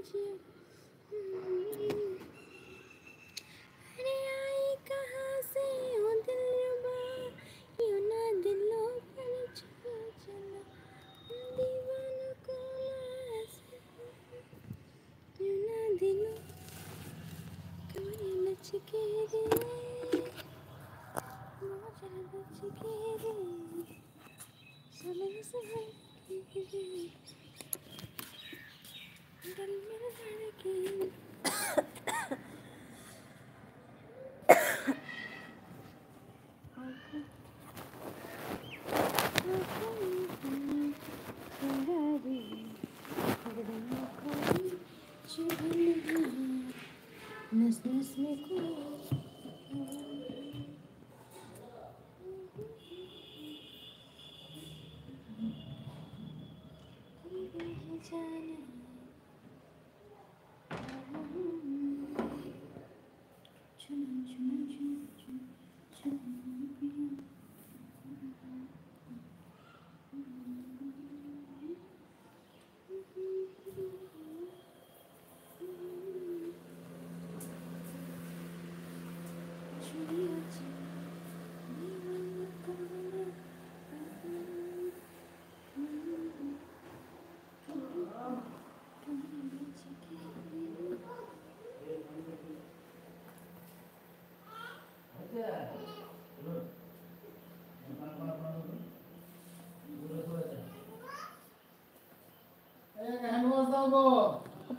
अरे आई कहाँ से हो दिलरुबा, यूं ना दिलों पर छुआ चला, दीवानों को मैं ऐसे यूं ना दिलों कमरे लचके रे, मौजा लचके रे, समय से हटके रे, दिल मेरा धड़के। नस नस में कोई जाने चुन चुन चुन चुन चुन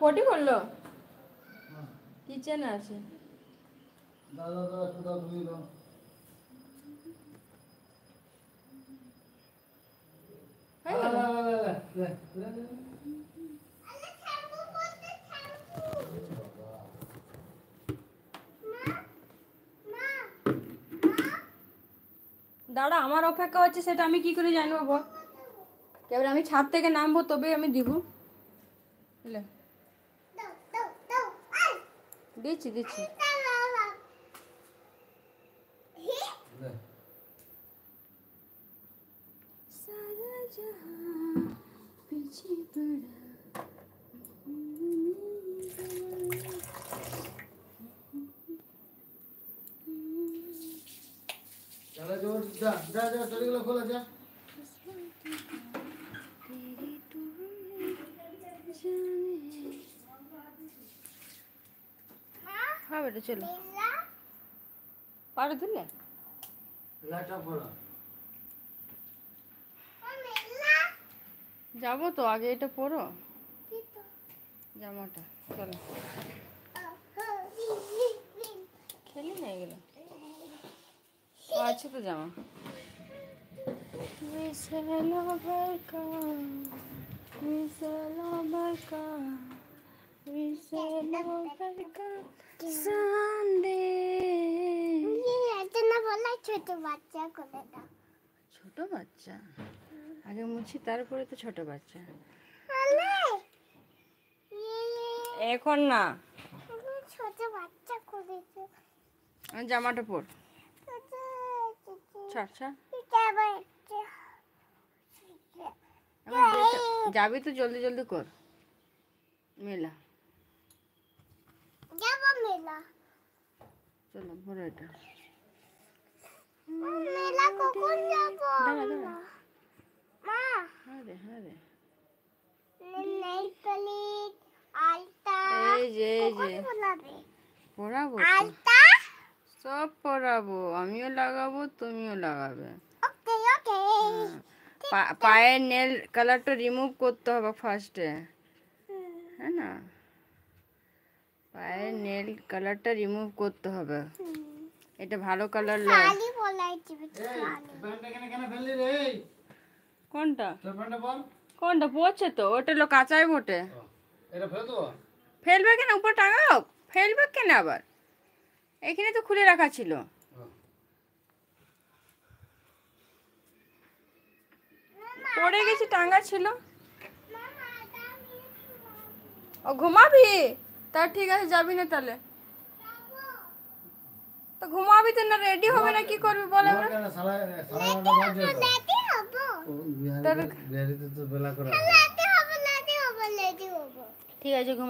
পটি করলো কিচেন আছে দাদা দাদা কোথাও ধুই দাও দাঁড়া আমার অপেক্ষা হচ্ছে সেটা আমি কি করে জানবো বল এবার আমি ছাদ থেকে নামবো তবে আমি দিব বুঝলে দিচ্ছি দিচ্ছি सारा जहां पीछे पड़ा चला जो जा जा जा चले खोला जा हाँ बेटा चलो पार दिले लाटा पड़ा যাবো তো আগে এটা পরো জামাটা চলো খেলি না এগুলো আছে তো জামা মিশালো বরকা সানডে এটা না বলা ছোট বাচ্চা করে দাও ছোট বাচ্চা আগে মুছি তারপরে তো ছোট বাচ্চা এখন না ছোট বাচ্চা করেছে জামাটা পর ছাড় ছাড় যাবি তো জলদি জলদি কর মেলা মেলা চলো বড় এটা মেলা কখন যাব আরে আরে নেল পালিশ আলতা এই যে পরাবো আলতা সব পরাবো আমিও লাগাবো তুমিও লাগাবে ওকে ওকে পায়ের নেল কালারটা রিমুভ করতে হবে ফার্স্টে হ্যাঁ না পায়ের নেল কালারটা রিমুভ করতে হবে এটা ভালো কালার লয় খালি বলাইছি ব্যান্ডটা কেন ফেললি রে কোনটা তোর ব্যান্ডটা বল কোনটা পড়ছে তো ওটা লো কাঁচাই বটে এটা ফেলে দাও ফেলবে কেন উপর টাঙাও ফেলবে কেন আবার এখানে তো খুলে রাখা ছিল পড়ে গেছে টাঙা ছিল ও ঘুমাবি তা ঠিক আছে যাবি না তাহলে তো ঘুমাবি তো না রেডি হবে না কি করবি বল এবার ঠিক আছে ঘুমা